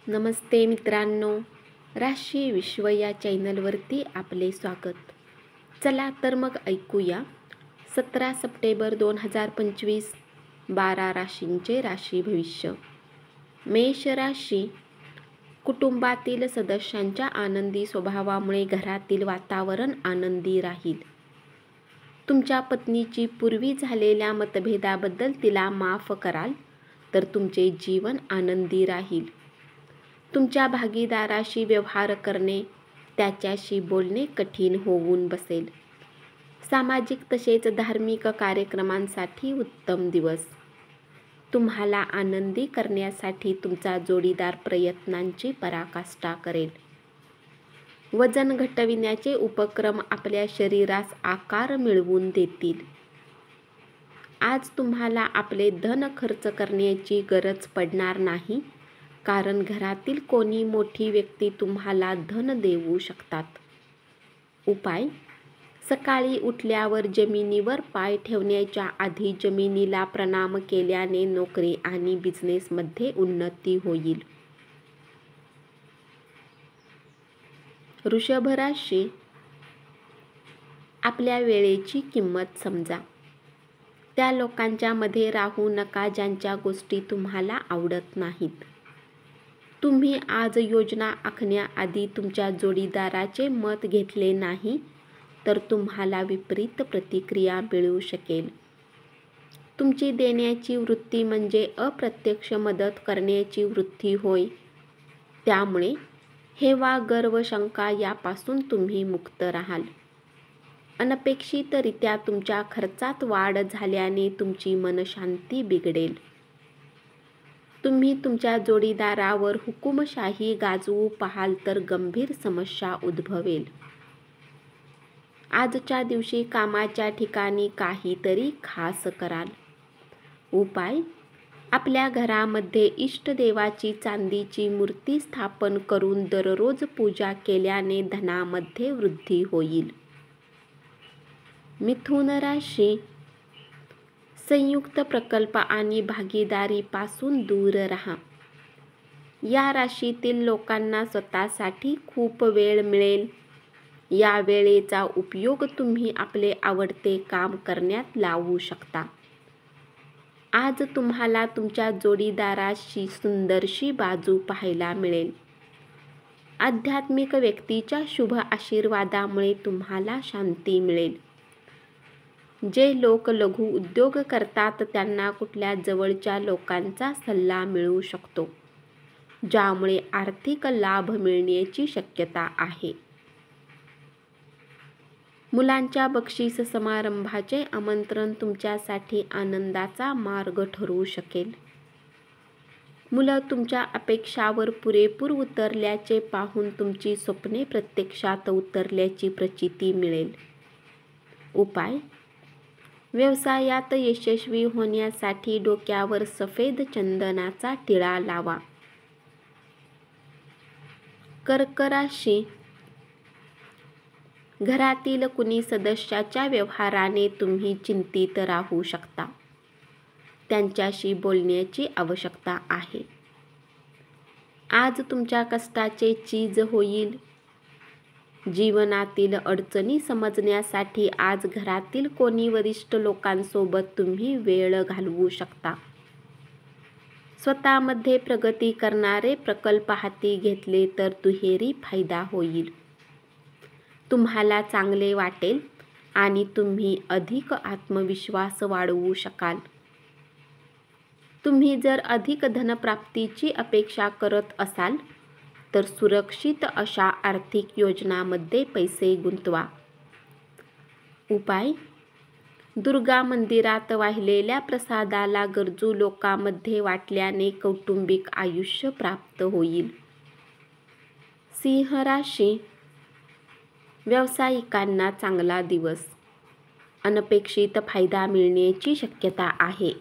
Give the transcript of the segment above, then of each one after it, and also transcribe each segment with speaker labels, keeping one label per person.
Speaker 1: नमस्ते मित्रांनो, राशी विश्व या चॅनलवरती आपले स्वागत. चला तर मग ऐकूया 17 सप्टेंबर 2025 12 राशींचे राशी भविष्य. मेष राशी. कुटुंबातील सदस्यांच्या आनंदी स्वभावामुळे घरातील वातावरण आनंदी राहील. तुमच्या पत्नीची पूर्वी झालेल्या मतभेदाबद्दल तिला माफ कराल तर तुमचे जीवन आनंदी राहील. तुमच्या भागीदाराशी व्यवहार करणे, त्याच्याशी बोलणे कठीण होऊन बसेल. सामाजिक तसेच धार्मिक कार्यक्रमांसाठी उत्तम दिवस. तुम्हाला आनंदी करण्यासाठी तुमचा जोडीदार प्रयत्नांची पराकाष्ठा करेल. वजन घटविण्याचे उपक्रम आपल्या शरीरास आकार मिळवून देतील. आज तुम्हाला आपले धन खर्च करण्याची गरज पडणार नाही, कारण घरातील कोणी मोठी व्यक्ती तुम्हाला धन देऊ शकतात. उपाय: सकाळी उठल्यावर जमिनीवर पाय ठेवण्याच्या आधी जमिनीला प्रणाम केल्याने नोकरी आणि बिझनेसमध्ये उन्नती होईल. वृषभ राशी. आपल्या वेळेची किंमत समजा. त्या लोकांच्या मध्ये राहू नका ज्यांच्या गोष्टी तुम्हाला आवडत नाहीत. तुम्ही आज योजना आखण्याआधी तुमच्या जोडीदाराचे मत घेतले नाही तर तुम्हाला विपरीत प्रतिक्रिया मिळू शकेल. तुमची देण्याची वृत्ती म्हणजे अप्रत्यक्ष मदत करण्याची वृत्ती होय. त्यामुळे हेवा, गर्व, शंका यापासून तुम्ही मुक्त राहाल. अनपेक्षितरित्या तुमच्या खर्चात वाढ झाल्याने तुमची मनशांती बिघडेल. तुम्ही तुमच्या जोडीदारावर हुकुमशाही गाजवू पाहाल तर गंभीर समस्या उद्भवेल. आजच्या दिवशी कामाच्या ठिकाणी काहीतरी खास कराल. उपाय: आपल्या घरामध्ये इष्टदेवाची चांदीची मूर्ती स्थापन करून दररोज पूजा केल्याने धनामध्ये वृद्धी होईल. मिथुन राशी. संयुक्त प्रकल्प आणि भागीदारीपासून दूर राहा. या राशीतील लोकांना स्वतःसाठी खूप वेळ मिळेल. या वेळेचा उपयोग तुम्ही आपले आवडते काम करण्यात लावू शकता. आज तुम्हाला तुमच्या जोडीदाराची सुंदरशी बाजू पाहायला मिळेल. आध्यात्मिक व्यक्तीच्या शुभ आशीर्वादामुळे तुम्हाला शांती मिळेल. जे लोक लघु उद्योग करतात त्यांना कुठल्या जवळच्या लोकांचा सल्ला मिळू शकतो, ज्यामुळे आर्थिक लाभ मिळण्याची शक्यता आहे. मुलांच्या बक्षीस समारंभाचे आमंत्रण तुमच्यासाठी आनंदाचा मार्ग ठरू शकेल. मुलं तुमच्या अपेक्षावर पुरेपूर उतरल्याचे पाहून तुमची स्वप्ने प्रत्यक्षात उतरल्याची प्रचिती मिळेल. उपाय: व्यवसायात यशस्वी होण्यासाठी डोक्यावर सफेद चंदनाचा टिळा लावा. कर्क राशी. घरातील कुणी सदस्याच्या व्यवहाराने तुम्ही चिंतित राहू शकता. त्यांच्याशी बोलण्याची आवश्यकता आहे. आज तुमच्या कष्टाचे चीज होईल. जीवनातील अडचणी समजण्यासाठी आज घरातील कोणी वरिष्ठ लोकांसोबत तुम्ही वेळ घालवू शकता. स्वतःमध्ये प्रगती करणारे प्रकल्प हाती घेतले तर दुहेरी फायदा होईल. तुम्हाला चांगले वाटेल आणि तुम्ही अधिक आत्मविश्वास वाढवू शकाल. तुम्ही जर अधिक धनप्राप्तीची अपेक्षा करत असाल तर सुरक्षित अशा आर्थिक योजनांमध्ये पैसे गुंतवा. उपाय: दुर्गा मंदिरात वाहिलेल्या प्रसादाला गरजू लोकांमध्ये वाटल्याने कौटुंबिक आयुष्य प्राप्त होईल. सिंह राशी. व्यावसायिकांना चांगला दिवस. अनपेक्षित फायदा मिळण्याची शक्यता आहे.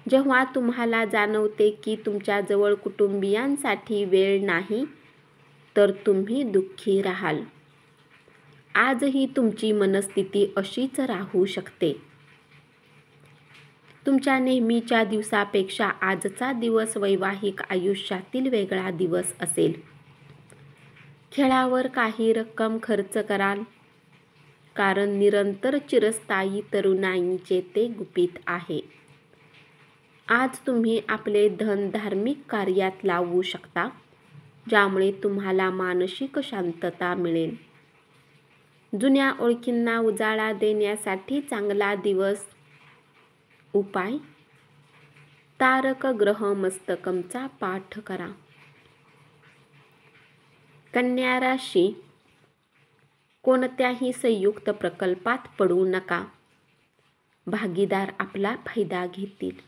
Speaker 1: जेव्हा तुम्हाला जाणवते की तुमच्याजवळ कुटुंबियांसाठी वेळ नाही तर तुम्ही दुःखी राहाल. आजही तुमची मनस्थिती अशीच राहू शकते. तुमच्या नेहमीच्या दिवसापेक्षा आजचा दिवस वैवाहिक आयुष्यातील वेगळा दिवस असेल. खेळावर काही रक्कम खर्च कराल, कारण निरंतर चिरस्थायी तरुणाईचे ते गुपित आहे. आज तुम्ही आपले धन धार्मिक कार्यात लावू शकता, ज्यामुळे तुम्हाला मानसिक शांतता मिळेल. जुन्या ओळखींना उजाळा देण्यासाठी चांगला दिवस. उपाय: तारक ग्रह मस्तकमचा पाठ करा. कन्या राशी, कोणत्याही संयुक्त प्रकल्पात पडू नका. भागीदार आपला फायदा घेतील.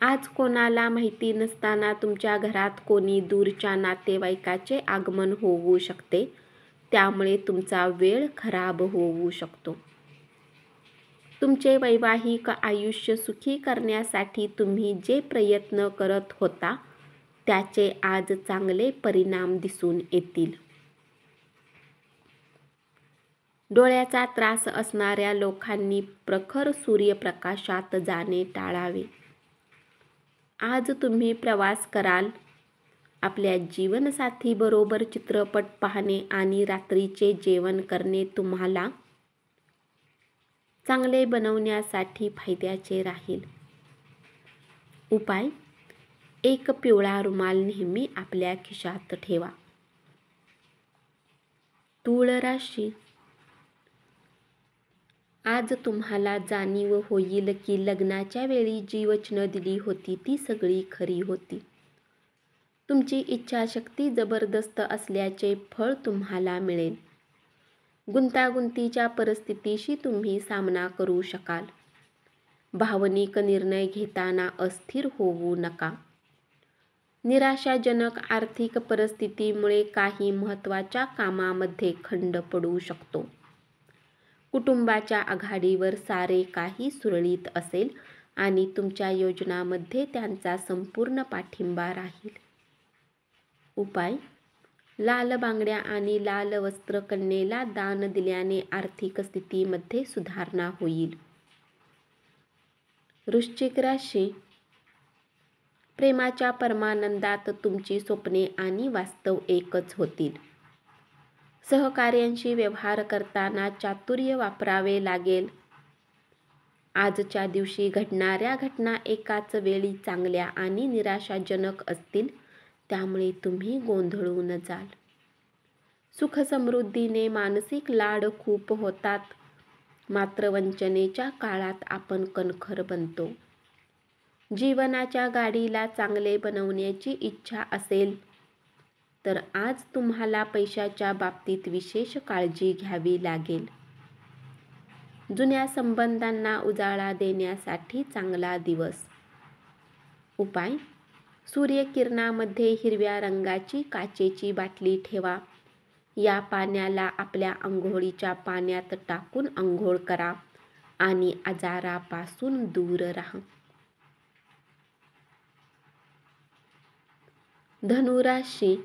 Speaker 1: आज कोणाला माहिती नसताना तुमच्या घरात कोणी दूरच्या नातेवाईकाचे आगमन होऊ शकते, त्यामुळे तुमचा वेळ खराब होऊ शकतो. तुमचे वैवाहिक आयुष्य सुखी करण्यासाठी तुम्ही जे प्रयत्न करत होता त्याचे आज चांगले परिणाम दिसून येतील. डोळ्याचा त्रास असणाऱ्या लोकांनी प्रखर सूर्यप्रकाशात जाणे टाळावे. आज तुम्ही प्रवास कराल. आपल्या जीवनसाथीबरोबर चित्रपट पाहणे आणि रात्रीचे जेवण करणे तुम्हाला चांगले बनवण्यासाठी फायद्याचे राहील. उपाय: एक पिवळा रुमाल नेहमी आपल्या खिशात ठेवा. तूळ राशी, आज तुम्हाला जाणीव होईल की लग्नाच्या वेळी जी वचनं दिली होती ती सगळी खरी होती. तुमची इच्छाशक्ती जबरदस्त असल्याचे फळ तुम्हाला मिळेल. गुंतागुंतीच्या परिस्थितीशी तुम्ही सामना करू शकाल. भावनिक निर्णय घेताना अस्थिर होऊ नका. निराशाजनक आर्थिक परिस्थितीमुळे काही महत्त्वाच्या कामामध्ये खंड पडू शकतो. कुटुंबाच्या आघाडीवर सारे काही सुरळीत असेल आणि तुमच्या योजनांमध्ये त्यांचा संपूर्ण पाठिंबा राहील. उपाय: लाल बांगड्या आणि लाल वस्त्र कन्येला दान दिल्याने आर्थिक स्थितीमध्ये सुधारणा होईल. वृश्चिक राशी, प्रेमाच्या परमानंदात तुमची स्वप्ने आणि वास्तव एकच होतील. सहकार्यांशी व्यवहार करताना चातुर्य वापरावे लागेल. आजच्या दिवशी घडणाऱ्या घटना एकाच वेळी चांगल्या आणि निराशाजनक असतील, त्यामुळे तुम्ही गोंधळून जाल. सुखसमृद्धीने मानसिक लाड खूप होतात, मात्र वंचनेच्या काळात आपण कणखर बनतो. जीवनाच्या गाडीला चांगले बनवण्याची इच्छा असेल तर आज तुम्हाला पैशाच्या बाबतीत विशेष काळजी घ्यावी लागेल. जुन्या संबंधांना उजाळा देण्यासाठी चांगला दिवस. उपाय: सूर्यकिरणामध्ये हिरव्या रंगाची काचेची बाटली ठेवा. या पाण्याला आपल्या अंघोळीच्या पाण्यात टाकून अंघोळ करा आणि आजारापासून दूर राहा. धनुराशी,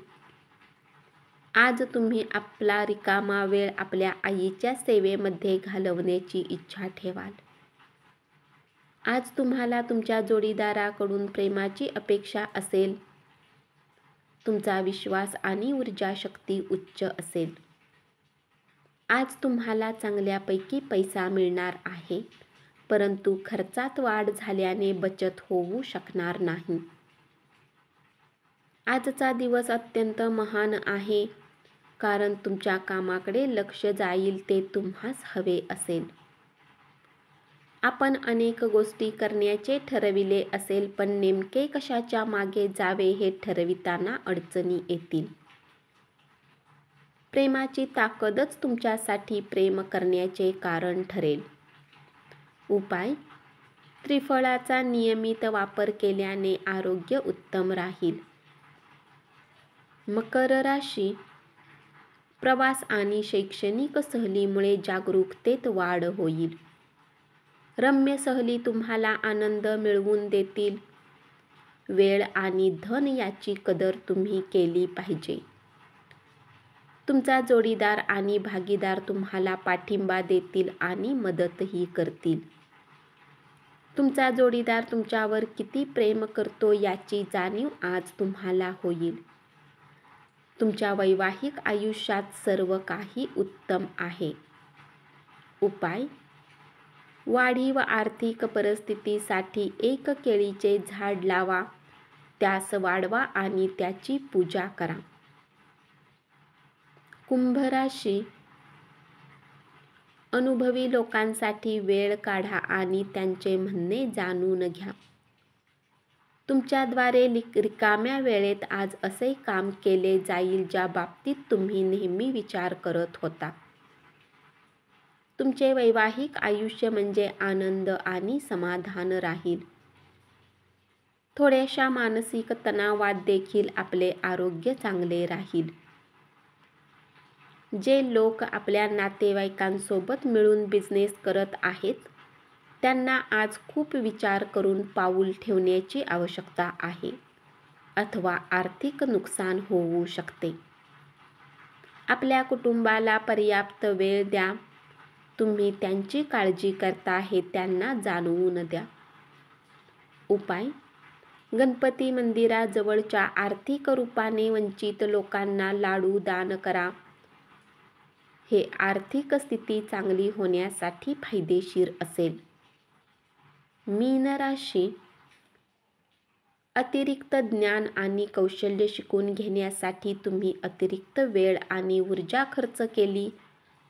Speaker 1: आज तुम्ही आपला रिकामा वेळ आपल्या आईच्या सेवेमध्ये घालवण्याची इच्छा ठेवाल. आज तुम्हाला तुमच्या जोडीदाराकडून प्रेमाची अपेक्षा असेल. तुमचा विश्वास आणि ऊर्जाशक्ती उच्च असेल. आज तुम्हाला चांगल्यापैकी पैसा मिळणार आहे, परंतु खर्चात वाढ झाल्याने बचत होऊ शकणार नाही. आजचा दिवस अत्यंत महान आहे, कारण तुमच्या कामाकडे लक्ष जाईल ते तुम्हास हवे असेल. आपण अनेक गोष्टी करण्याचे ठरविले असेल, पण नेमके कशाच्या मागे जावे हे ठरविताना अडचणी येतील. प्रेमाची ताकदच तुमच्यासाठी प्रेम करण्याचे कारण ठरेल. उपाय: त्रिफळाचा नियमित वापर केल्याने आरोग्य उत्तम राहील. मकर राशी, प्रवास आणि शैक्षणिक सहलीमुळे जागरूकतेत वाढ होईल. रम्य सहली तुम्हाला आनंद मिळवून देतील. वेळ आणि धन याची कदर तुम्ही केली पाहिजे. तुमचा जोडीदार आणि भागीदार तुम्हाला पाठिंबा देतील आणि मदतही करतील. तुमचा जोडीदार तुमच्यावर किती प्रेम करतो याची जाणीव आज तुम्हाला होईल. तुमच्या वैवाहिक आयुष्यात सर्व काही उत्तम आहे. उपाय: वाढीव आर्थिक परिस्थितीसाठी एक केळीचे झाड लावा, त्यास वाढवा आणि त्याची पूजा करा. कुंभ राशी. अनुभवी लोकांसाठी वेळ काढा आणि त्यांचे म्हणणे जाणून घ्या. तुमच्याद्वारे रिकाम्या वेळेत आज असे काम केले जाईल ज्या बाबतीत तुम्ही नेहमी विचार करत होता. तुमचे वैवाहिक आयुष्य म्हणजे आनंद आणि समाधान राहील. थोड्याशा मानसिक तणावात देखील आपले आरोग्य चांगले राहील. जे लोक आपल्या नातेवाईकांसोबत मिळून बिझनेस करत आहेत त्यांना आज खूप विचार करून पाऊल ठेवण्याची आवश्यकता आहे, अथवा आर्थिक नुकसान होऊ शकते. आपल्या कुटुंबाला पर्याप्त वेळ द्या. तुम्ही त्यांची काळजी करता हे त्यांना जाणवून द्या. उपाय: गणपती मंदिराजवळच्या आर्थिक रूपाने वंचित लोकांना लाडू दान करा. हे आर्थिक स्थिती चांगली होण्यासाठी फायदेशीर असेल. मीन राशी. अतिरिक्त ज्ञान आणि कौशल्य शिकून घेण्यासाठी तुम्ही अतिरिक्त वेळ आणि ऊर्जा खर्च केली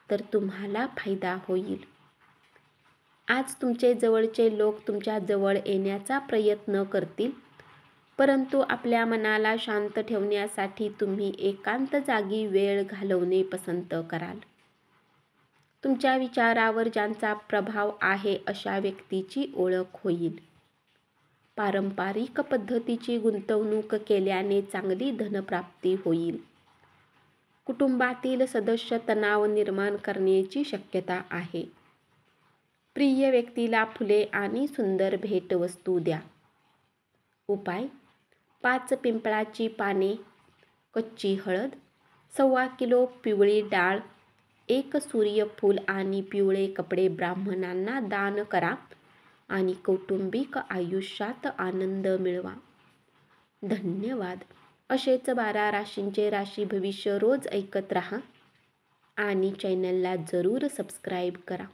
Speaker 1: तर तुम्हाला फायदा होईल. आज तुमचे जवळचे लोक तुमच्या जवळ येण्याचा प्रयत्न करतील, परंतु आपल्या मनाला शांत ठेवण्यासाठी तुम्ही एकांत जागी वेळ घालवणे पसंत कराल. तुमच्या विचारावर ज्यांचा प्रभाव आहे अशा व्यक्तीची ओळख होईल. पारंपरिक पद्धतीची गुंतवणूक केल्याने चांगली धनप्राप्ती होईल. कुटुंबातील सदस्य तणाव निर्माण करण्याची शक्यता आहे. प्रिय व्यक्तीला फुले आणि सुंदर भेटवस्तू द्या. उपाय: 5 पिंपळाची पाने, कच्ची हळद, 1.25 किलो पिवळी डाळ, 1 सूर्यफूल आणि पिवळे कपडे ब्राह्मणांना दान करा आणि कौटुंबिक आयुष्यात आनंद मिळवा. धन्यवाद. असेच 12 राशींचे राशी भविष्य रोज ऐकत रहा आणि चॅनलला जरूर सबस्क्राईब करा.